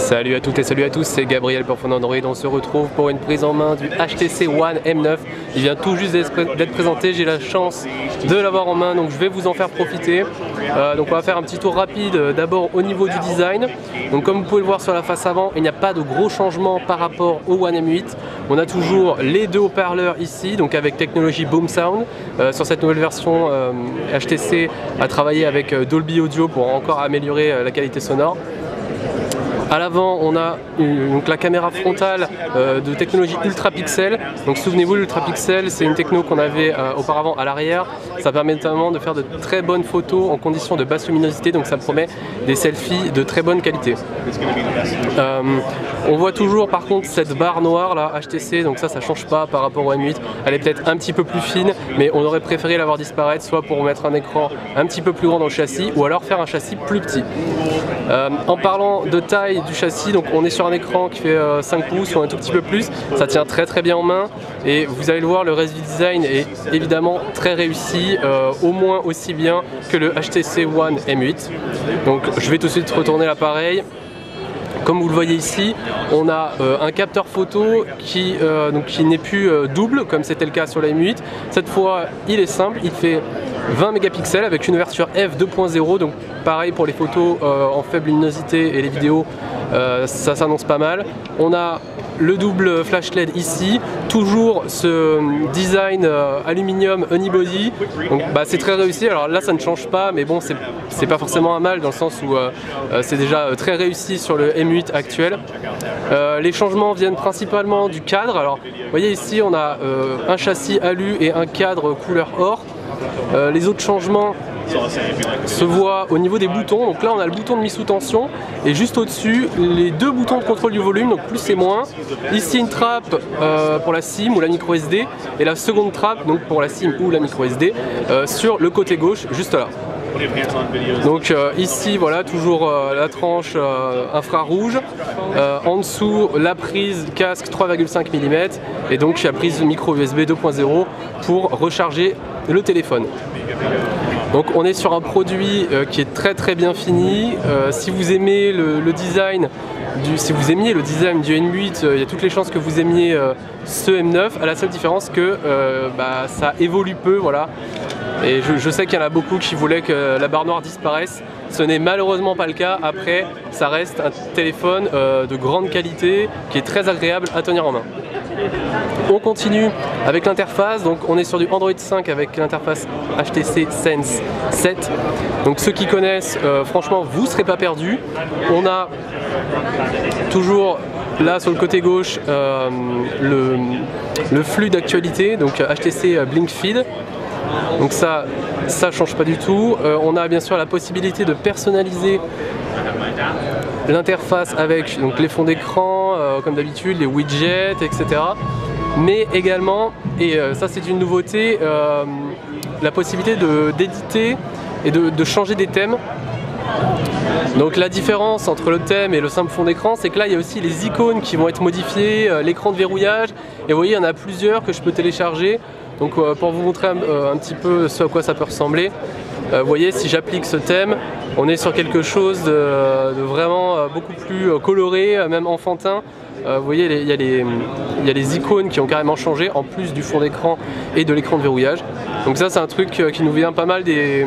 Salut à toutes et salut à tous, c'est Gabriel pour Phone Android. On se retrouve pour une prise en main du HTC One M9. Il vient tout juste d'être présenté, j'ai la chance de l'avoir en main, donc je vais vous en faire profiter. Donc on va faire un petit tour rapide d'abord au niveau du design. Donc comme vous pouvez le voir sur la face avant, il n'y a pas de gros changements par rapport au One M8. On a toujours les deux haut-parleurs ici, donc avec technologie Boom Sound. Sur cette nouvelle version, HTC a travaillé avec Dolby Audio pour encore améliorer la qualité sonore. À l'avant, on a donc la caméra frontale de technologie Ultra Pixel. Donc souvenez-vous, l'Ultra Pixel, c'est une techno qu'on avait auparavant à l'arrière. Ça permet notamment de faire de très bonnes photos en conditions de basse luminosité, donc ça promet des selfies de très bonne qualité. On voit toujours par contre cette barre noire là, HTC, donc ça change pas par rapport au M8. Elle est peut-être un petit peu plus fine, mais on aurait préféré la voir disparaître, soit pour mettre un écran un petit peu plus grand dans le châssis, ou alors faire un châssis plus petit. En parlant de taille du châssis, donc on est sur un écran qui fait 5 pouces ou un tout petit peu plus, ça tient très bien en main et vous allez le voir, le reste du design est évidemment très réussi, au moins aussi bien que le HTC One M8. Donc je vais tout de suite retourner l'appareil. Comme vous le voyez ici, on a un capteur photo qui n'est plus double comme c'était le cas sur la M8. Cette fois, il est simple, il fait 20 mégapixels avec une ouverture f 2.0, donc pareil pour les photos en faible luminosité et les vidéos, ça s'annonce pas mal. On a le double flash LED ici, toujours ce design aluminium unibody, donc c'est très réussi. Alors là ça ne change pas, mais bon c'est pas forcément un mal dans le sens où c'est déjà très réussi sur le M8 actuel. Les changements viennent principalement du cadre. Alors vous voyez ici on a un châssis alu et un cadre couleur or. Les autres changements se voit au niveau des boutons. Donc là on a le bouton de mise sous tension et juste au dessus les deux boutons de contrôle du volume, donc plus et moins. Ici une trappe pour la SIM ou la micro SD et la seconde trappe donc pour la SIM ou la micro SD sur le côté gauche juste là. Donc ici voilà toujours la tranche infrarouge, en dessous la prise casque 3,5 mm et donc la prise micro USB 2.0 pour recharger le téléphone. Donc on est sur un produit qui est très bien fini. Si vous aimez le design si vous aimiez le design du M8, il y a toutes les chances que vous aimiez ce M9, à la seule différence que ça évolue peu, voilà. Et je sais qu'il y en a beaucoup qui voulaient que la barre noire disparaisse. Ce n'est malheureusement pas le cas. Après, ça reste un téléphone de grande qualité qui est très agréable à tenir en main. On continue avec l'interface, donc on est sur du Android 5 avec l'interface HTC Sense 7. Donc ceux qui connaissent, franchement vous ne serez pas perdus. On a toujours là sur le côté gauche le flux d'actualité, donc HTC Blink Feed. Donc ça change pas du tout. On a bien sûr la possibilité de personnaliser l'interface avec donc les fonds d'écran, comme d'habitude, les widgets, etc. Mais également, et ça c'est une nouveauté, la possibilité d'éditer et de changer des thèmes. Donc la différence entre le thème et le simple fond d'écran, c'est que là il y a aussi les icônes qui vont être modifiées, l'écran de verrouillage, et vous voyez il y en a plusieurs que je peux télécharger. Donc pour vous montrer un petit peu ce à quoi ça peut ressembler, vous voyez si j'applique ce thème, on est sur quelque chose de vraiment beaucoup plus coloré, même enfantin. Vous voyez il y a les icônes qui ont carrément changé en plus du fond d'écran et de l'écran de verrouillage. Donc ça c'est un truc qui nous vient pas mal des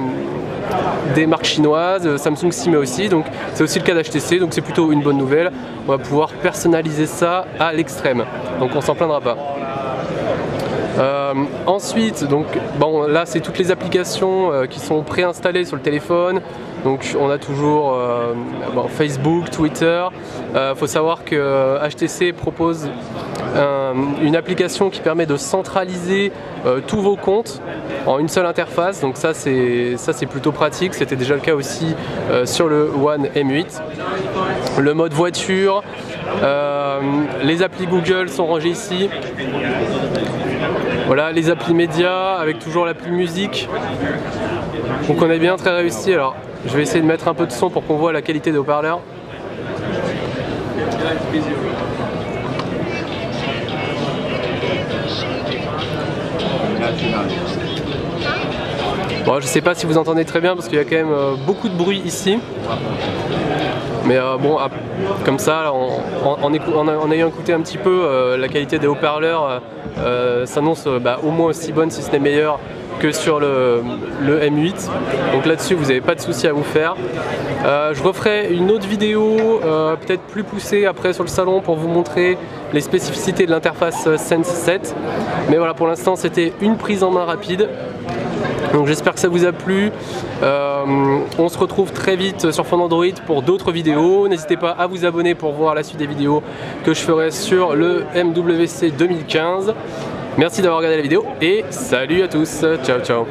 marques chinoises, Samsung s'y met aussi, donc c'est aussi le cas d'HTC, donc c'est plutôt une bonne nouvelle. On va pouvoir personnaliser ça à l'extrême, donc on s'en plaindra pas. Ensuite, donc, là c'est toutes les applications qui sont préinstallées sur le téléphone. Donc on a toujours Facebook, Twitter. Faut savoir que HTC propose une application qui permet de centraliser tous vos comptes en une seule interface. Donc ça c'est plutôt pratique. C'était déjà le cas aussi sur le One M8. Le mode voiture, les applis Google sont rangées ici. Voilà les applis médias avec toujours l'appli musique. Donc on est bien très réussi. Alors je vais essayer de mettre un peu de son pour qu'on voit la qualité des haut-parleurs. Bon, je sais pas si vous entendez très bien parce qu'il y a quand même beaucoup de bruit ici. Mais bon, comme ça, là, en ayant écouté un petit peu, la qualité des haut-parleurs s'annonce au moins aussi bonne, si ce n'est meilleure, que sur le M8. Donc là-dessus, vous n'avez pas de souci à vous faire. Je referai une autre vidéo, peut-être plus poussée après sur le salon, pour vous montrer les spécificités de l'interface Sense 7. Mais voilà, pour l'instant, c'était une prise en main rapide. Donc j'espère que ça vous a plu. On se retrouve très vite sur Phone Android pour d'autres vidéos. N'hésitez pas à vous abonner pour voir la suite des vidéos que je ferai sur le MWC 2015. Merci d'avoir regardé la vidéo et salut à tous. Ciao ciao.